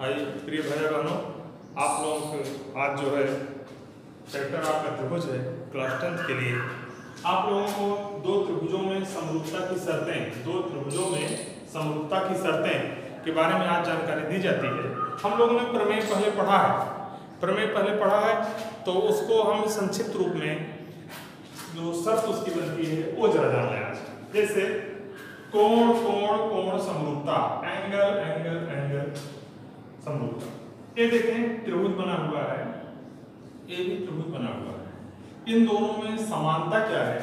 भाई प्रिय भाई बहनों, आप लोग आज जो है चैप्टर आपका त्रिभुज है क्लास 10th के लिए आप लोगों को दो त्रिभुजों में समरूपता की शर्तें के बारे में आज जानकारी दी जाती है। हम लोगों ने प्रमेय पहले पढ़ा है तो उसको हम संक्षिप्त रूप में जो शर्त उसकी बनती है वो जरा जान लें आज। जैसे कोण समरूपता, एंगल समरूपता। ये देखें त्रिभुज बना हुआ है, ये भी त्रिभुज बना हुआ है। इन दोनों में समानता क्या है?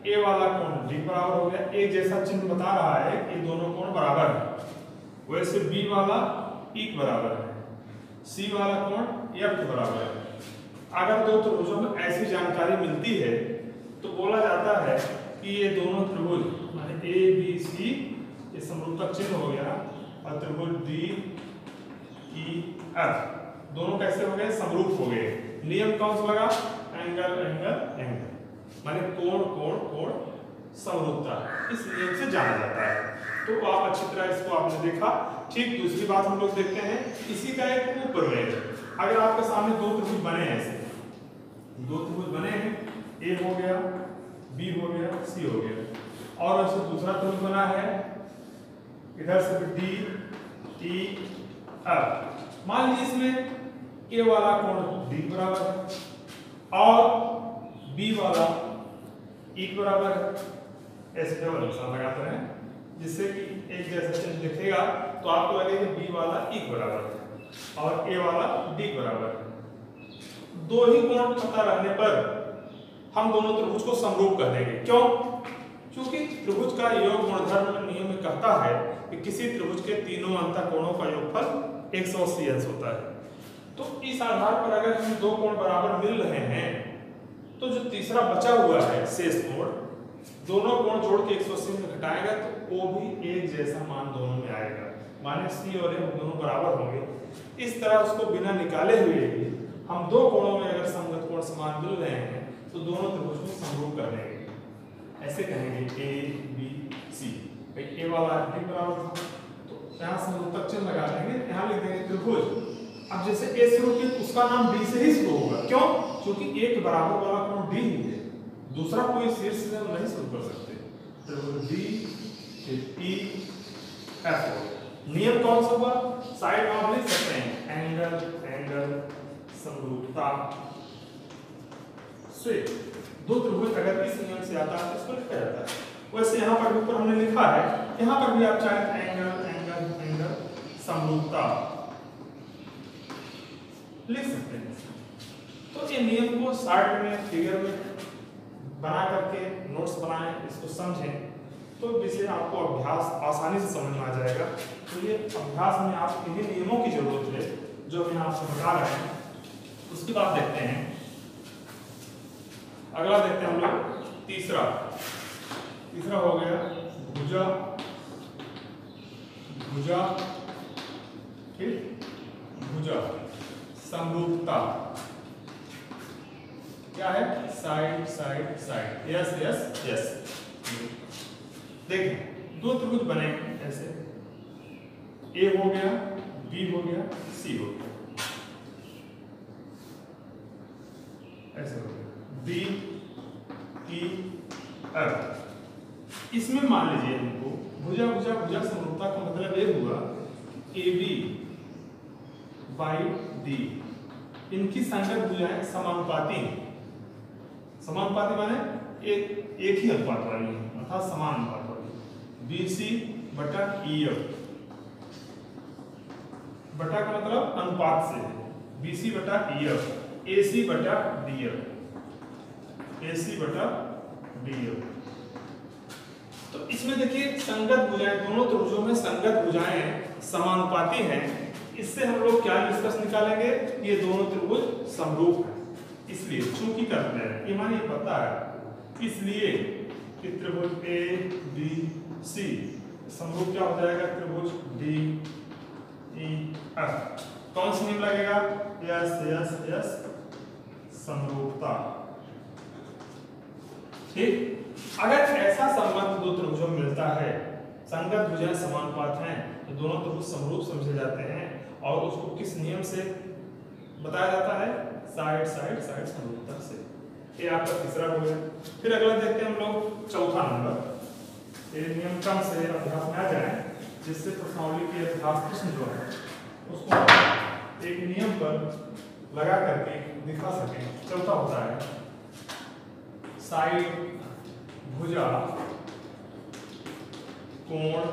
ए वाला कोण डी बराबर हो गया, एक जैसा चिन्ह बता रहा है कि दोनों कोण बराबर है। वैसे बी वाला ई के बराबर है, सी वाला कोण एफ के बराबर है। अगर दो त्रिभुजों में ऐसी जानकारी मिलती है तो बोला जाता है कि ये दोनों त्रिभुज माने ए बी सी ये समरूपता चिन्ह हो गया और त्रिभुज डी ई एफ दोनों कैसे हो गए? समरूप हो गए। नियम कौन सा लगा? एंगल माने कोण समरूपता, इस नियम से जाना जाता है। तो आप अच्छी तरह इसको आपने देखा। ठीक, दूसरी बात हम लोग देखते हैं, इसी का एक उपप्रमेय है। अगर आपके सामने दो त्रिभुज बने हैं, ऐसे दो त्रिभुज बने हैं, ए हो गया, बी हो गया, सी हो गया, और ऐसे दूसरा त्रिभुज बना है, इधर से डी ई एफ। मान लीजिए इसमें ए वाला कोण डी बराबर है और बी वाला ई बराबर है। ऐसे केवल निशान लगाते हैं जिससे कि एक जैसा चिन्ह दिखेगा तो आपको लगेगा बी वाला ई बराबर है और ए वाला डी बराबर है। दो ही कोण पता रहने पर हम दोनों त्रिभुज को समरूप कर देंगे। क्यों? क्योंकि त्रिभुज का योग गुणधर्म नियम में कहता है कि किसी त्रिभुज के तीनों अंतःकोणों का योगफल 180 अंश होता है। तो इस आधार पर अगर हम दो कोण बराबर मिल रहे हैं तो जो तीसरा बचा हुआ है शेष कोण, दोनों कोण जोड़ के 180 में घटाएगा तो वो भी एक जैसा मान दोनों में आएगा, माने सी और एफ दोनों बराबर होंगे। इस तरह उसको बिना निकाले हुए भी हम दो कोणों में अगर समगत कोण समान मिल रहे हैं तो दोनों त्रिभुज को समरूप कर देंगे। ऐसे कहेंगे ए बी सी, ए वाला डी बराबर था तो यहाँ समरूपता चिन्ह लगा देंगे, यहाँ लिख देंगे त्रिभुज। अब जैसे ए शुरू की उसका नाम डी से ही शुरू होगा। क्यों? क्योंकि एक बराबर वाला कोण डी ही है, दूसरा कोई शीर्ष से हम नहीं शुरू कर सकते। त्रिभुज डी फिर ई एफ। नियम कौन सा हुआ? साइड में आप लिख सकते हैं एंगल समरूपता से। दो त्रिभुज अगर इस नियम से आता है तो इसको लिखा जाता है। वैसे यहाँ पर ऊपर हमने लिखा है, यहाँ पर भी आप चाहे एंगल समरूपता लिख सकते हैं। तो ये नियम को शार्ट में फिगर में बना करके नोट्स बनाएं, इसको समझें तो विषय आपको अभ्यास आसानी से समझ में आ जाएगा। तो ये अभ्यास में आप इन्हीं नियमों की जरूरत है जो मैं आपको बता रहे हैं। उसके बाद देखते हैं, अगला देखते हैं हम लोग तीसरा हो गया भुजा समरूपता। क्या है? साइड। यस। देखें दो त्रिभुज बने ऐसे, ए हो गया, बी हो गया, सी हो गया, ऐसे हो गया, डी ई एफ। इसमें मान लीजिए हमको भुजा समरूपता का मतलब ये हुआ ए बी बाई डी, इनकी संगत भुजाएं समानुपाती माने एक ही अनुपात वाली अर्थात समान अनुपात वाली। बी सी बटा ई एफ, बटा का मतलब अनुपात से है, बी सी बटा ई एफ, ए सी बटा डी एफ, तो इसमें देखिए संगत भुजाएं, दोनों त्रिभुजों में संगत भुजाएं समानुपाती हैं। इससे हम लोग क्या निष्कर्ष निकालेंगे? ये दोनों त्रिभुज समरूप हैं। इसलिए चूंकि करते हैं ये मानिए पता है, इसलिए कि त्रिभुज ए बी सी समरूप क्या हो जाएगा? त्रिभुज डी ई एफ। कौन सा नियम लगेगा? यस समरूपता। ठीक, अगर ऐसा संबंध दो त्रिभुजों में मिलता है, संगत भुजाएं समानुपात हैं, तो दोनों त्रिभुज समरूप समझे जाते हैं और उसको किस नियम से बताया जाता है? साइड साइड साइड समरूपता से। ये आपका तीसरा हो गया। फिर अगला देखते हैं हम लोग चौथा नंबर। ये नियम कम से अभ्यास में आ जाए, जिससे प्रश्नावली के अभ्यास प्रश्न जो है उसको एक नियम पर लगा करके दिखा सकें। चौथा होता है साइड, भुजा, कोण,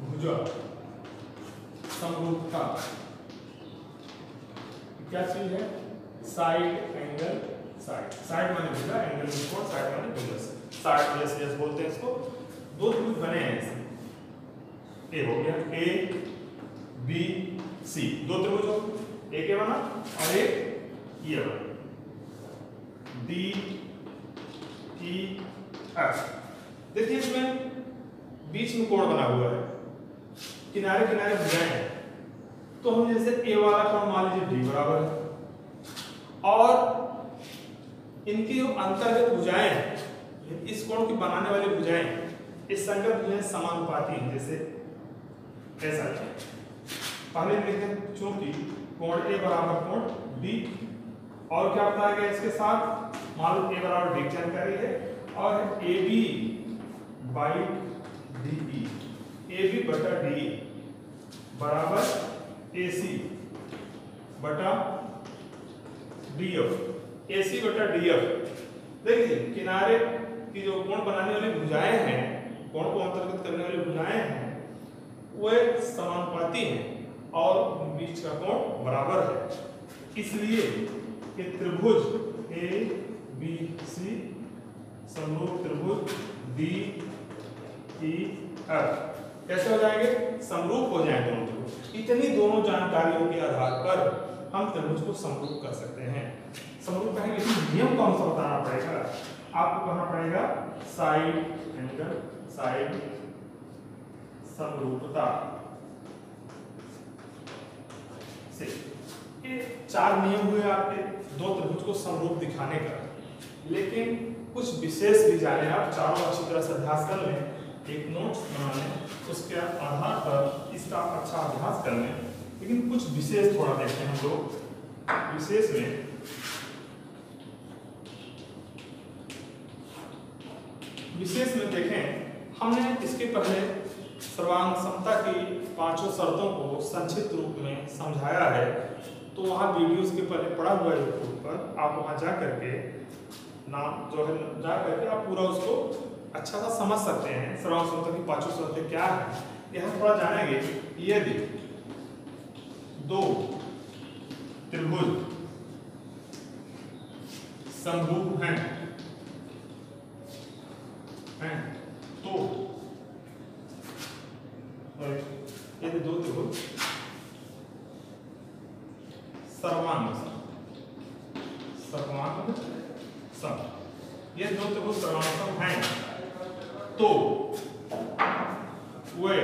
भुजा, समरूपता। क्या चीज है? Side, angle, side. साइड माने भुजा, एंगल माने कोण, साइड माने भुजा। साइड यस यस बोलते हैं इसको। दो त्रिभुज बने हैं ऐसे। ए हो गया, ए बी सी, दो त्रिभुज हो, एक ये बना और एक ये बना, डी ई एफ। देखिए इसमें बीच में कोण बना हुआ है, किनारे किनारे भुजाएं हैं। तो हम जैसे ए वाला कोण मान लीजिए डी बराबर है, और इनकी जो अंतर्गत भुजाएं हैं, इस कोण की बनाने वाली भुजाएं, इस संगत भुजाएं समानुपाती हैं। जैसे ऐसा पहले देखें, चूंकि कोण ए बराबर कोण डी, और क्या बताया गया इसके साथ? मान लो ए बराबर डी जानकारी है और A B by D E, A B बटा डी बराबर ए सी बटा डी एफ, ए सी बटा डी एफ। देखिए किनारे की जो कोण बनाने वाली भुजाएं हैं, कोण को अंतर्गत करने वाली भुजाएं हैं, वे समानुपाती हैं और बीच का कोण बराबर है। इसलिए कि त्रिभुज ए बी सी समरूप त्रिभुज डी ई एफ कैसे हो जाएंगे? समरूप हो जाएंगे दोनों त्रिभुज। इतनी दोनों जानकारियों के आधार पर हम त्रिभुज को समरूप कर सकते हैं। समरूप कहेंगे, लेकिन नियम कौन सा बताना पड़ेगा? आपको कहना पड़ेगा साइड, एंगल, साइड, समरूपता से। ये चार नियम हुए आपके दो त्रिभुज को समरूप दिखाने का। लेकिन कुछ विशेष भी जाने आप, चारों अच्छी तरह से अभ्यास कर लें, एक नोट्स बना लें, उसके आधार पर इसका अच्छा अभ्यास कर लें। लेकिन कुछ विशेष थोड़ा देखते हैं हम लोग। विशेष में देखें, हमने इसके पहले सर्वांग समता की पांचों शर्तों को संक्षिप्त रूप में समझाया है। तो वहाँ वीडियोस के पहले पड़ा हुआ है यूट्यूब पर, आप वहाँ जा करके नाम जो है जा करके आप पूरा उसको अच्छा सा समझ सकते हैं। सर्वांग समता की पांचों शर्तें क्या है यह थोड़ा जानेंगे। यदि दो त्रिभुज समरूप हैं तो यदि दो त्रिभुज सर्वांग सम, ये दो त्रिभुज सर्वांग सम हैं तो वे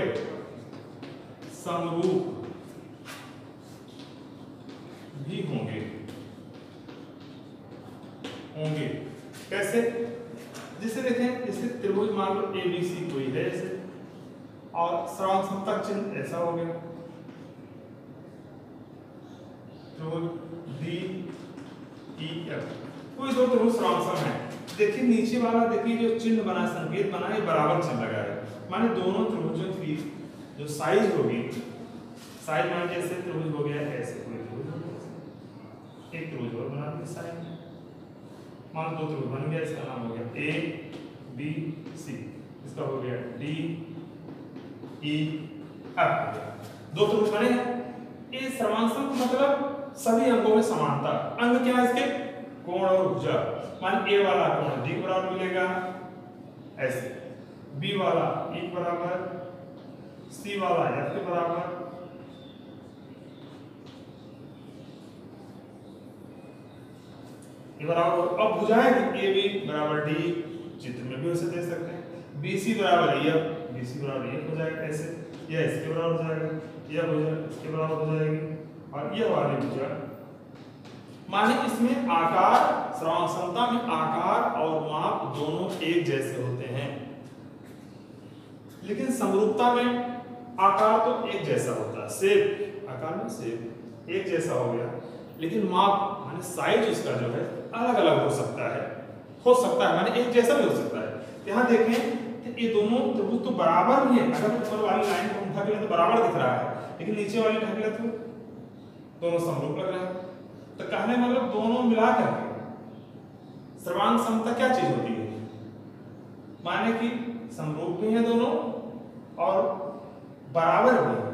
समरूप भी होंगे। कैसे? जिसे देखें, जैसे त्रिभुज मान लो ABC कोई है ऐसे, और सर्वांग समता चिन्ह ऐसा हो गया, त्रिभुज DEF, कोई दो त्रिभुज सर्वांग सम है। देखिए नीचे वाला, देखिए जो चिन्ह बना, संकेत बना, ये बराबर चिन्ह लगा है, माने दोनों त्रिभुजों की जो साइज होगी, साइज मान जैसे त्रिभुज हो गया ऐसे, कोई त्रिभुज, एक त्रिभुज और बना दिया साइज, मान दो त्रिभुज बन गया, इसका नाम हो गया ABC, इसका हो गया DEF, दो त्रिभुज बने हैं। ये सर्वांग सम का मतलब सभी अंगों में समानता। अंग क्या है इसके? कोण और भुजा। मान ए वाला कोण D बराबर मिलेगा ऐसे, B वाला E बराबर, C वाला F के बराबर, ये बराबर। अब भुजाएं AB बराबर D, चित्र में भी उसे दे सकते हैं। BC बराबर EF, BC बराबर EF हो जाएगा ऐसे, यह इसके बराबर हो जाएगा, यह भुजा इसके बराबर हो जाएगी, और यह वाली भुजा। माने इसमें आकार, सर्वांग समता में आकार और माप दोनों एक जैसे होते हैं। लेकिन समरूपता में आकार तो एक जैसा होता है, शेप आकार में शेप एक जैसा हो गया, लेकिन माप माने साइज उसका जो है अलग अलग हो सकता है माने एक जैसा भी हो सकता है। यहाँ देखें ये दोनों त्रिभुज तो बराबर भी है, अगर ऊपर वाली लाइन को ढक ले तो बराबर दिख रहा है, लेकिन नीचे वाली ढक ले तो दोनों समरूप लग रहा है। तो कहने मतलब दोनों मिला करके सर्वांग समता क्या चीज होती है, माने कि समरूप भी है दोनों और बराबर भी है,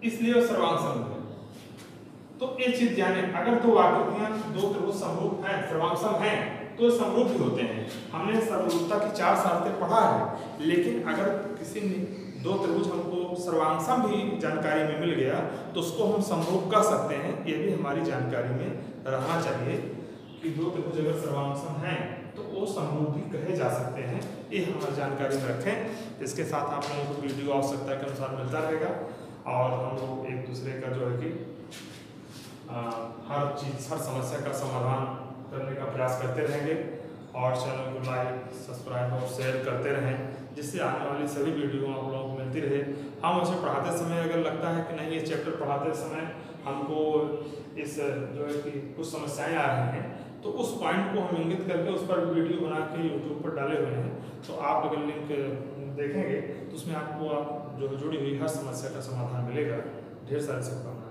इसलिए वो सर्वांग सम है। तो एक चीज जाने, अगर दो आकृतियां दो त्रिभुज समरूप हैं, सर्वांग सम हैं, तो समरूप भी होते हैं। हमने समरूपता की 4 शर्तें पढ़ा है, लेकिन अगर किसी ने दो त्रिभुज हमको सर्वांगसम भी जानकारी में मिल गया तो उसको हम समरूप कह सकते हैं। ये भी हमारी जानकारी में रहना चाहिए कि दो त्रिभुज अगर सर्वांगसम हैं तो वो समरूप भी कहे जा सकते हैं, ये हमारी जानकारी में रखें। इसके साथ आप लोगों को वीडियो आवश्यकता के अनुसार मिलता रहेगा और हम लोग एक दूसरे का जो है कि हर समस्या का समाधान करने का प्रयास करते रहेंगे और चैनल को लाइक सब्सक्राइब और शेयर करते रहें, जिससे आने वाली सभी वीडियो आप लोगों को मिलती रहे। हम उसे पढ़ाते समय अगर लगता है कि नहीं ये चैप्टर पढ़ाते समय हमको इस जो है कि कुछ समस्याएं आ रही हैं, तो उस पॉइंट को हम इंगित करके उस पर वीडियो बना के यूट्यूब पर डाले हुए हैं। तो आप अगर लिंक देखेंगे तो उसमें आपको जो जुड़ी हुई हर समस्या का समाधान मिलेगा। ढेर सारी शुभकामनाएं।